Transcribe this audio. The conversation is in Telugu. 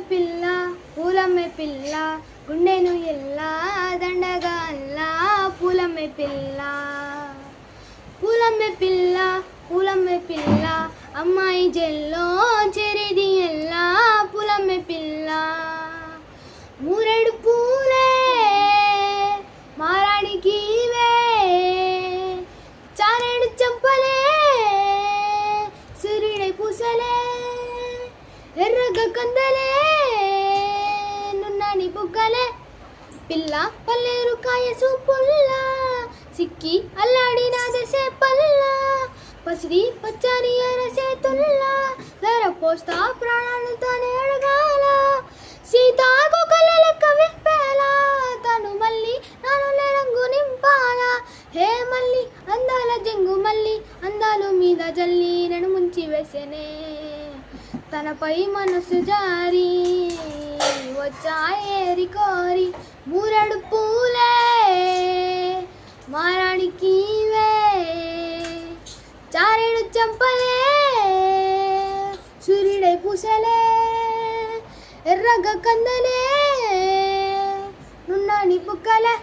పిల్ల పూలమ్మే పిల్ల గుండెను ఎల్లా దండగా అల్లా పూలమ్మే పిల్ల పూలమ్మే పిల్ల పూలమ్మే పిల్ల అమ్మాయి జెల్లో చెరిది ఎల్లా పూలమ్మే పిల్ల మూరెడు పూలే మారానికి చారెడు చంపలే సూర్యుడై పూసలే ఎర్రగ కందలే నున్నని బుగ్గలే పిల్ల పల్లేరు కాయ సూపుల్ల సిక్కి అల్లాడినాదసే పల్ల పసిడి పచ్చని అరసే తుల్ల ధర పోస్తా ప్రాణాలు తానే అడగాల సీతాకు కళ్ళ లెక్క విప్పేలా తను మళ్ళీ నాలో రంగు నింపాల హే మళ్ళీ అందాల జంగు మళ్ళీ అందాలు మీద జల్లి నన్ను ముంచి వేసేనే తనపై మనసు జారి వచ్చాయేరి కోరి మూరెడు పూలే మారానికి చారెడు చంపలే సూర్యుడై పూసలే ఎర్రగ కందలే నున్నని బుగ్గలే